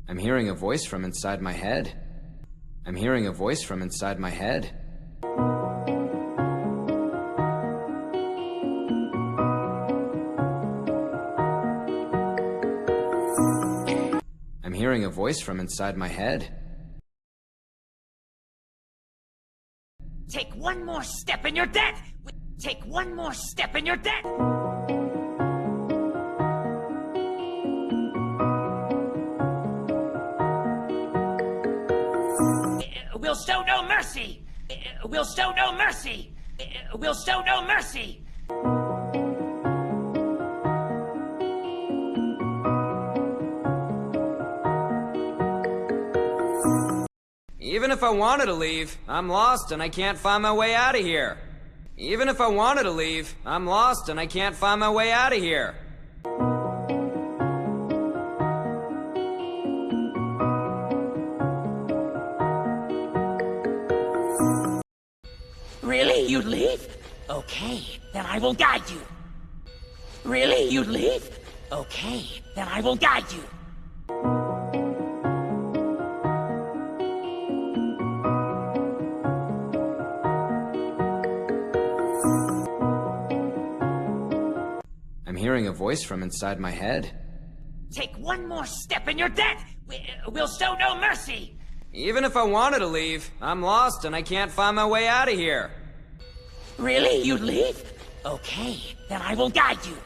I'm hearing a voice from inside my head. I'm hearing a voice from inside my head. I'm hearing a voice from inside my head. Take one more step and you're dead! Take one more step and you're dead! We'll show no mercy! We'll show no mercy! We'll show no mercy! Even if I wanted to leave, I'm lost and I can't find my way out of here. Even if I wanted to leave, I'm lost and I can't find my way out of here. Really? You'd leave? Okay, then I will guide you. Really? You'd leave? Okay, then I will guide you. I'm hearing a voice from inside my head. Take one more step and you're dead! We'll show no mercy! Even if I wanted to leave, I'm lost and I can't find my way out of here. Really? You'd leave? Okay, then I will guide you.